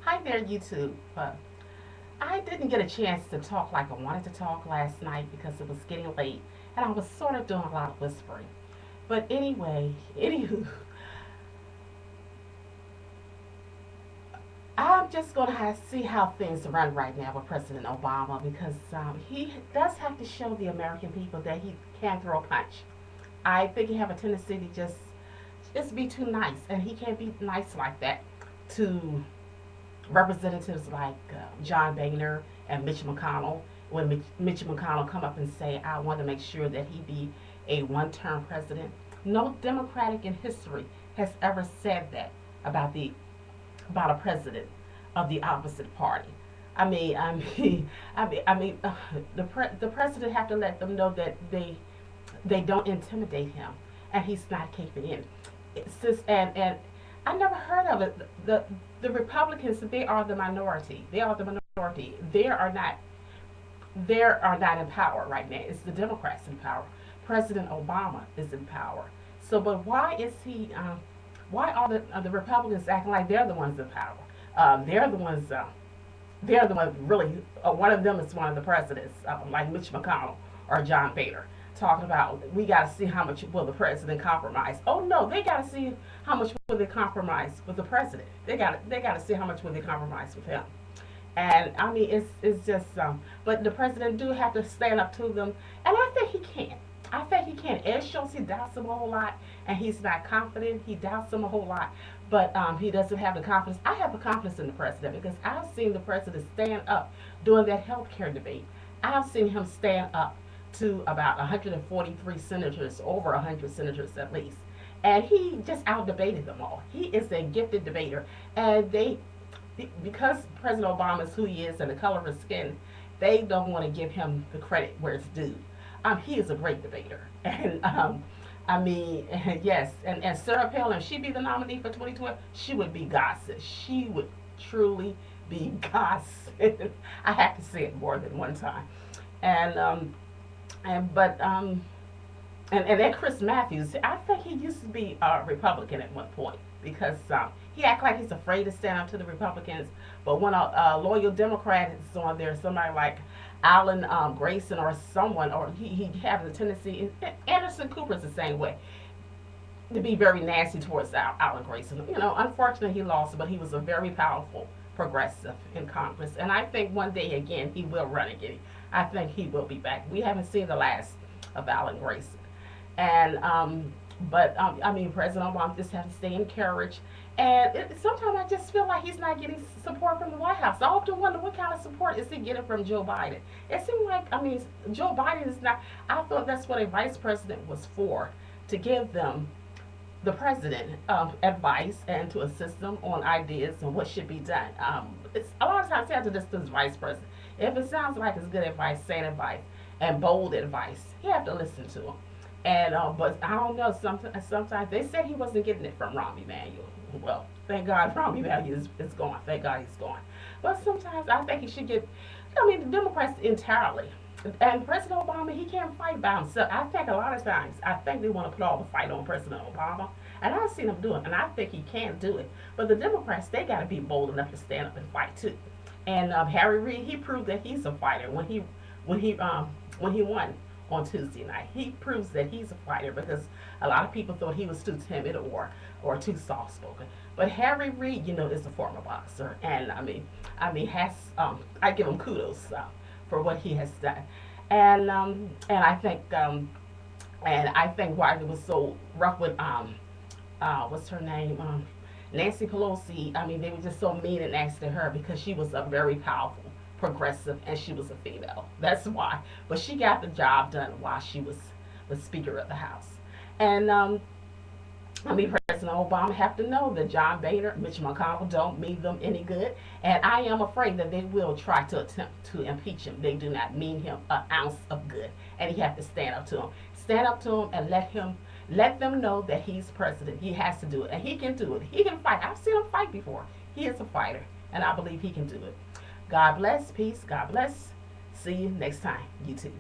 Hi there, YouTube. I didn't get a chance to talk like I wanted to talk last night because it was getting late and I was sort of doing a lot of whispering. But anyway, anywho, I'm just going to see how things run right now with President Obama because he does have to show the American people that he can throw a punch. I think he have a tendency to just be too nice, and he can't be nice like that to representatives like John Boehner and Mitch McConnell. When Mitch McConnell come up and say, "I want to make sure that he be a one-term president," no Democratic in history has ever said that about the about a president of the opposite party. I mean, the president have to let them know that they don't intimidate him, and he's not caving in. It's just and I never heard of it. The Republicans, they are the minority. They are the minority. They are not in power right now. It's the Democrats in power. President Obama is in power. So, but why is he? Why are the Republicans acting like they're the ones in power? They're the ones. They're the ones really. One of them is one of the presidents, like Mitch McConnell or John Boehner, talking about we got to see how much will the president compromise. Oh no, they got to see how much will they compromise with the president. They got to see how much will they compromise with him. And I mean, it's just but the president do have to stand up to them, and I think he can. I think he can. Ed Schultz, he doubts him a whole lot, and he's not confident. He doubts him a whole lot, but he doesn't have the confidence. I have the confidence in the president because I've seen the president stand up during that health care debate. I've seen him stand up to about 143 senators, over 100 senators at least, and he just out debated them all. He is a gifted debater, and they because President Obama is who he is and the color of his skin, they don't want to give him the credit where it's due. He is a great debater, and I mean, yes, and Sarah Palin, if she be the nominee for 2012, she would be gossip. She would truly be gossip. I have to say it more than one time, and and but and then Chris Matthews, I think he used to be a Republican at one point because he act like he's afraid to stand up to the Republicans. But when a loyal Democrat is on there, somebody like Alan Grayson or someone, or he has a tendency, Anderson Cooper's the same way, to be very nasty towards Alan Grayson. You know, unfortunately he lost, but he was a very powerful progressive in Congress. And I think one day again he will run again. I think he will be back. We haven't seen the last of Alan Grayson. And I mean, President Obama just has to stay encouraged. And sometimes I just feel like he's not getting support from the White House. I often wonder what kind of support is he getting from Joe Biden. It seems like, I mean, Joe Biden is not. I thought that's what a vice president was for, to give them the president advice and to assist them on ideas and what should be done. It's a lot of times you have to listen to his vice president. If it sounds like it's good advice, sane advice, and bold advice, you have to listen to him. And but I don't know. Sometimes they said he wasn't getting it from Rahm Emanuel. Well, thank God Rahm Emanuel is gone. Thank God he's gone. But sometimes I think he should get. I mean, the Democrats entirely. And President Obama, he can't fight by himself. I think a lot of times, I think they want to put all the fight on President Obama. And I've seen him do it, and I think he can do it. But the Democrats, they got to be bold enough to stand up and fight too. And Harry Reid, he proved that he's a fighter when he when he won on Tuesday night. He proves that he's a fighter because a lot of people thought he was too timid or too soft spoken. But Harry Reid, you know, is a former boxer, and I mean has I give him kudos for what he has done, and I think why it was so rough with what's her name Nancy Pelosi. I mean, they were just so mean and nasty to her because she was a very powerful progressive and she was a female. That's why. But she got the job done while she was the Speaker of the House. And I mean, President Obama have to know that John Boehner, Mitch McConnell don't mean them any good. And I am afraid that they will try to attempt to impeach him. They do not mean him an ounce of good. And he have to stand up to him. Stand up to him and let them know that he's president. He has to do it. And he can do it. He can fight. I've seen him fight before. He is a fighter. And I believe he can do it. God bless. Peace. God bless. See you next time. YouTube.